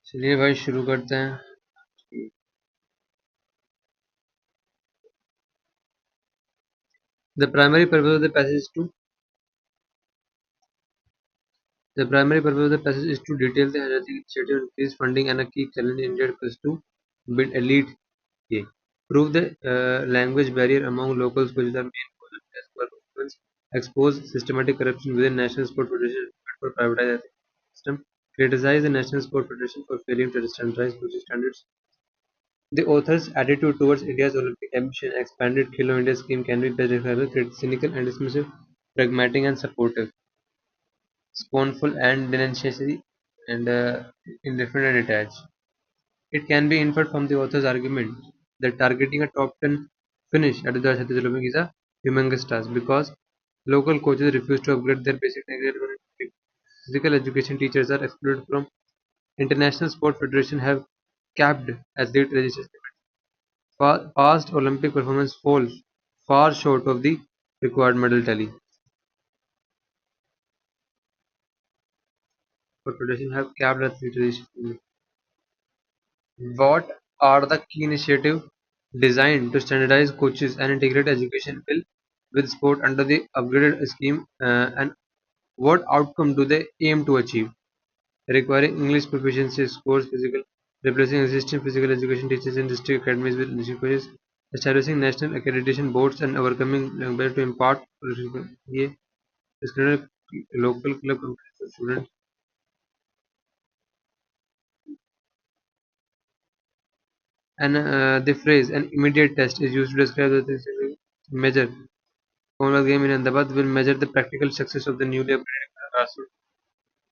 चलिए भाई शुरू करते हैं। The primary purpose of the passage is to the primary purpose of the passage is to detail the hierarchy initiative, increase funding, and a key challenge in India's quest to build elite. A. Prove the language barrier among locals, which is the main cause of test performance. Expose systematic corruption within National Sport Federation for privatized system. Criticize the National Sport Federation for failing to standardize coaching standards. The author's attitude towards India's Olympic ambition and expanded Khelo India scheme can be best described as cynical and dismissive, pragmatic and supportive, scornful and denunciatory, and indifferent and detached. It can be inferred from the author's argument that targeting a top 10 finish at the Shattis Olympics is a humongous task because local coaches refuse to upgrade their basic technical and physical education. Teachers are excluded from international sport federation have capped athlete registration. Past Olympic performance falls far short of the required medal tally. But federation have capped athlete registration. What are the key initiatives designed to standardize coaches and integrate education will with sport under the upgraded scheme, and what outcome do they aim to achieve? Requiring English proficiency scores physical, replacing existing physical education teachers in district academies with English coaches, establishing national accreditation boards and overcoming language to impart ये discriminate local club companies to students. And the phrase "an immediate test" is used to describe the measure. Commonwealth Game in Ahmedabad will measure the practical success of the newly upgraded grassroots,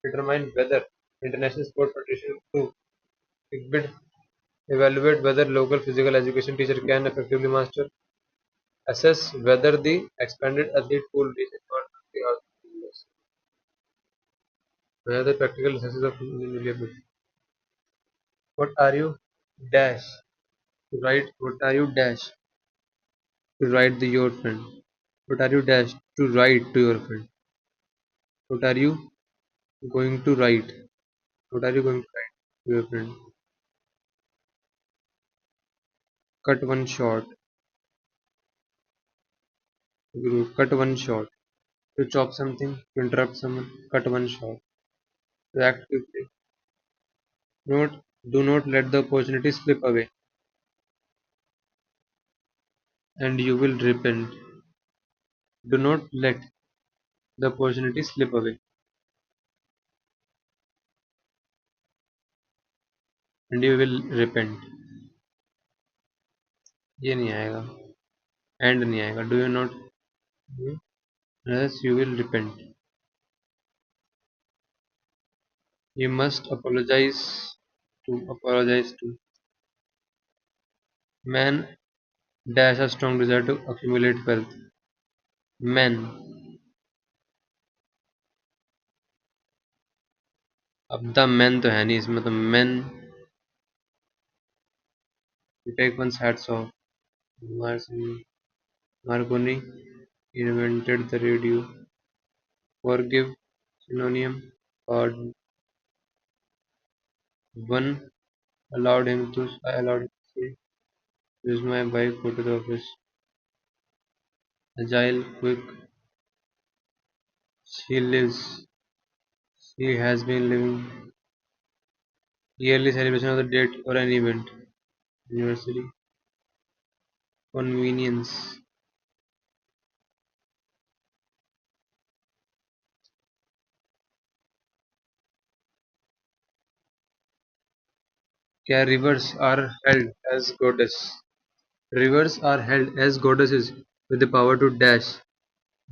determine whether international sport federation to evaluate whether local physical education teacher can effectively master, assess whether the expanded athlete pool reaches the outcomes, whether the practical success of the newly upgraded. What are you dash to write? What are you dash to write to your friend? What are you dash to write to your friend? What are you going to write? What are you going to write to your friend? Cut one short. Group. Cut one short. To chop something. To interrupt someone. Cut one short. To act quickly. Do not let the opportunity slip away, and you will repent. Do not let the opportunity slip away, and you will repent. ये नहीं आएगा. And नहीं आएगा. Do you not? Yes, you will repent. You must apologize to. Man dash a strong desire to accumulate wealth. Men. अब the men तो है नहीं इसमें तो men to take one's hats off. Marconi invented the radio. Forgive synonym. Pardon. One I allowed him to say, use my bike, go to the office. Agile, quick. She lives. She has been living. Yearly celebration of the date or an event. Anniversary. Convenience. क्या rivers are held as goddess. Rivers are held as goddesses with the power to dash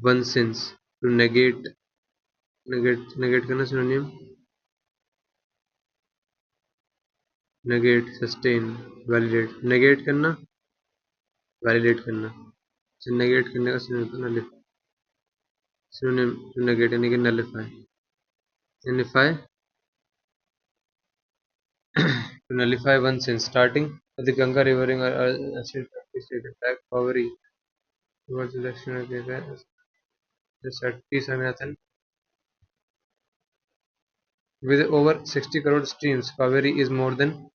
one's sins, to negate करना synonym, negate, sustain, validate, negate करना, validate करना, so negate करने का synonym to negate यानी कि nullify, nullify, to nullify one's sins, starting with the Ganga river in ancient state attack, Kaveri towards the direction of the Sati Sanatan With over 60 crore streams, Kaveri is more than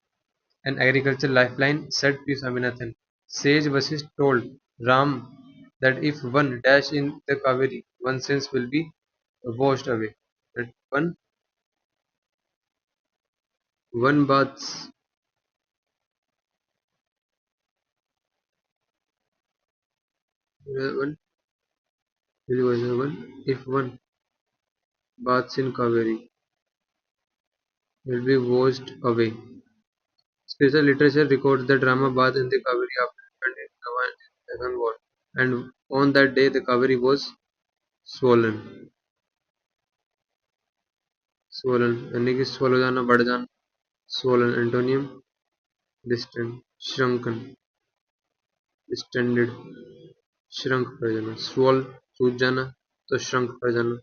an agricultural lifeline, said P. Swaminathan. Sage Vasisht told Ram that if one dash in the Kaveri, one sins will be washed away. That one baths one one if one baths in Kaveri will be washed away. Spiritual literature records the drama bath in the Kaveri after defending Nava in the Second War, and on that day the Kaveri was swollen. Swollen यानी कि swallow जाना बढ़ जाना swollen antonym distant shrunken distended shrunk पड़ जाना swell सूज जाना तो shrunk पड़ जाना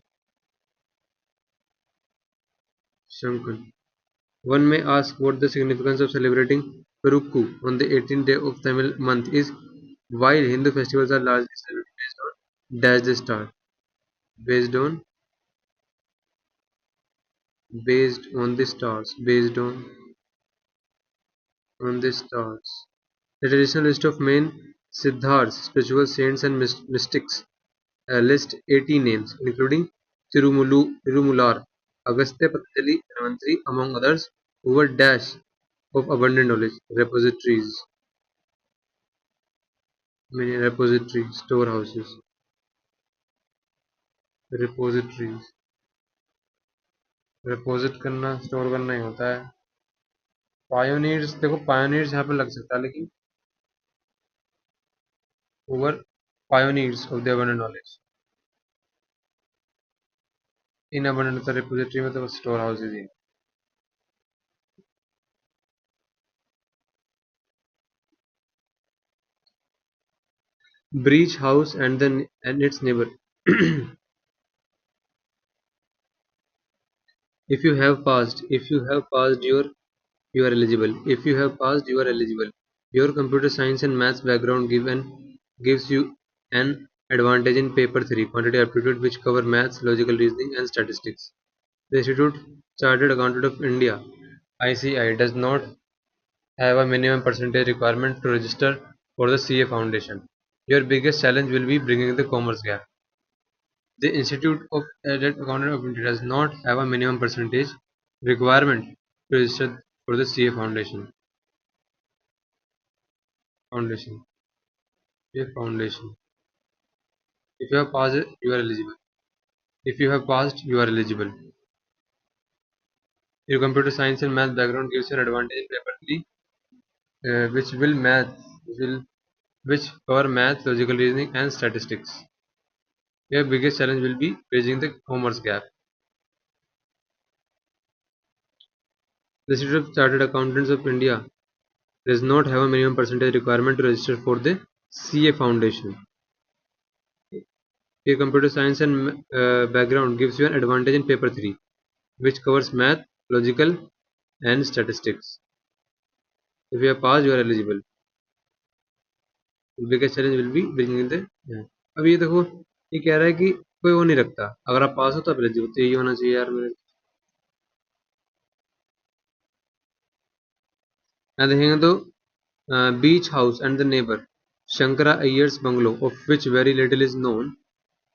shrunken. One may ask what the significance of celebrating Perukku on the 18th day of Tamil month is. While Hindu festivals are largely celebrated based on dash the star, based on based on the stars. The traditional list of main siddhars, spiritual saints and mystics, list 80 names, including Tirumular, Agastya, Patanjali, Dhanvantari, among others, who were dash of abundant knowledge, many repositories, storehouses, repositories, reposit करना store करना ही होता है. Pioneers देखो pioneers यहाँ पे लग सकता है लेकिन who were pioneers of the abundant knowledge. In abundant होता repository में तो store houses he. Breach house and its neighbor. If you have passed, you are eligible. If you have passed, you are eligible. Your computer science and maths background gives you an advantage in paper 3 quantitative aptitude, which cover maths, logical reasoning and statistics. The Institute Chartered Accountant of India ICI does not have a minimum percentage requirement to register for the CA Foundation. Your biggest challenge will be bringing the commerce gap. The Institute of Accountant of India does not have a minimum percentage requirement to register for the CA Foundation. Foundation. CA Foundation. If you have passed, you are eligible. If you have passed, you are eligible. Your computer science and math background gives you an advantage in paper 3, will which cover math, logical reasoning, and statistics. Your biggest challenge will be bridging the commerce gap. The Institute of Chartered Accountants of India does not have a minimum percentage requirement to register for the CA Foundation. Your computer science and background gives you an advantage in paper 3, which covers math, logical, and statistics. If you have passed, you are eligible. The biggest challenge will be bringing in the. Yeah. अब ये देखो ये कह रहा है कि कोई वो नहीं रखता अगर आप पास हो तो आप एलिजिबल तो यही होना चाहिए यार मेरे. यहाँ देखेंगे तो Beach House and the Neighbor, Shankara Iyer's bungalow, of which very little is known,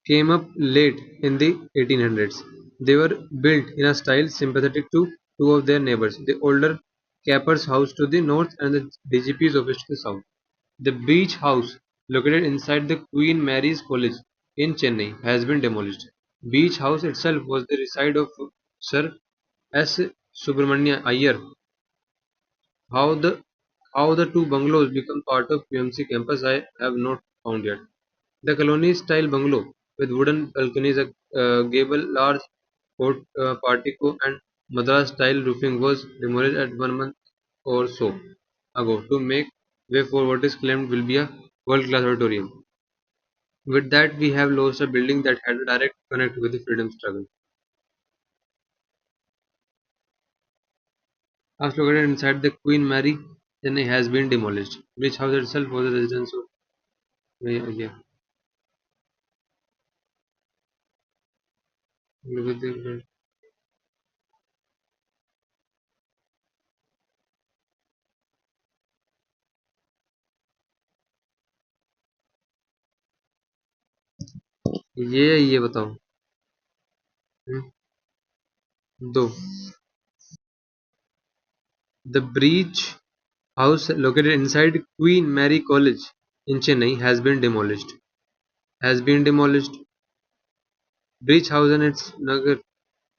came up late in the 1800s. They were built in a style sympathetic to two of their neighbors, the older Capper's house to the north and the DGP's office to the south. The Beach House, located inside the Queen Mary's College in Chennai, has been demolished. Beach House itself was the reside of Sir S. Subramania Iyer. How the two bungalows become part of PMC campus I have not found yet. The colony-style bungalow with wooden balconies, a gable, large portico, and Madras-style roofing was demolished at 1 month or so ago to make way for what is claimed will be a world-class auditorium. With that, we have lost a building that had a direct connect with the freedom struggle. House located inside the Queen Mary Chennai has been demolished, which house itself was a residence of. Yeah. ये बताओ। हम्म, दो। The Breach House located inside Queen Mary College in Chennai has been demolished. Has been demolished. Breach House and its Nagar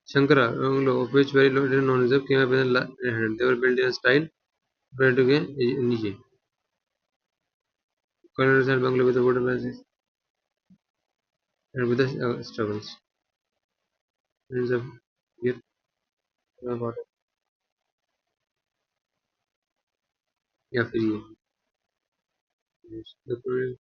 Shankara bungalow, of which very little known is came up in the they were built in a style prior to नीचे. Colonels and bungalow with the wooden bases and with the struggles. Ends of year about या फिर ये the Korean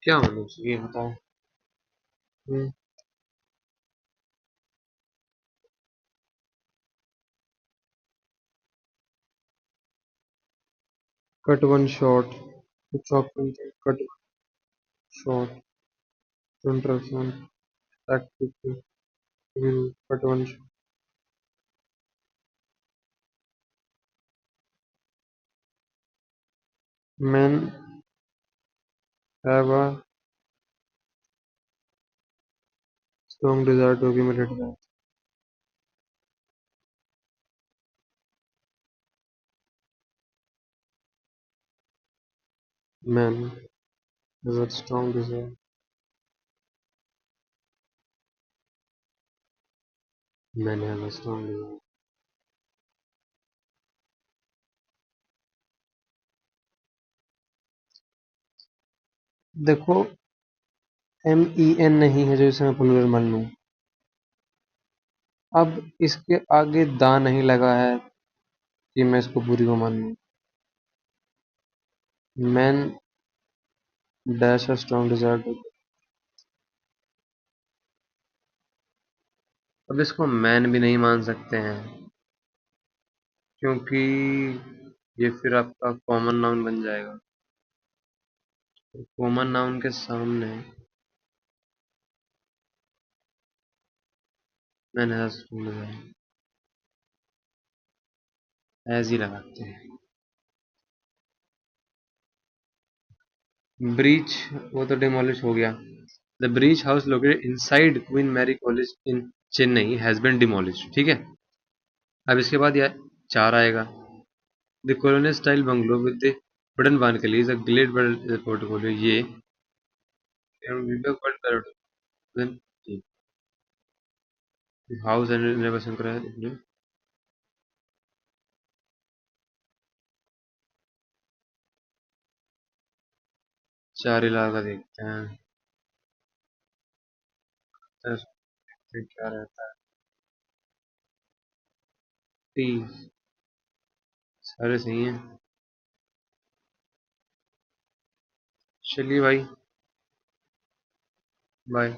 क्या होना चाहिए बताओ। हम्म, cut one short, to chop something, cut one short, to interrupt one, act quickly, cut one short. Men have a strong desire to accumulate wealth. Men have a strong desire. Men have a strong desire. देखो MEN नहीं है जो इसे मैं पुनर् मान लूं। अब इसके आगे दा नहीं लगा है कि मैं इसको पूरी को मान लूं। Man dash a strong desire to। अब इसको मैन भी नहीं मान सकते हैं क्योंकि ये फिर आपका कॉमन नाउन बन जाएगा। कॉमन नाउन के सामने man has strong desire as he लगाते हैं। ब्रीच वो तो डिमोलिश हो गया। The breach house located inside Queen Mary college in Chennai has been demolish. ठीक है। अब इसके बाद यह चार आएगा। The colonial style bungalow with the wooden balconies a great portfolio ये हाउस एंड नेबर शंकर है। चार इलाका देखते हैं तो इसमें क्या रहता है। तीस सारे सही हैं। चलिए भाई, बाय।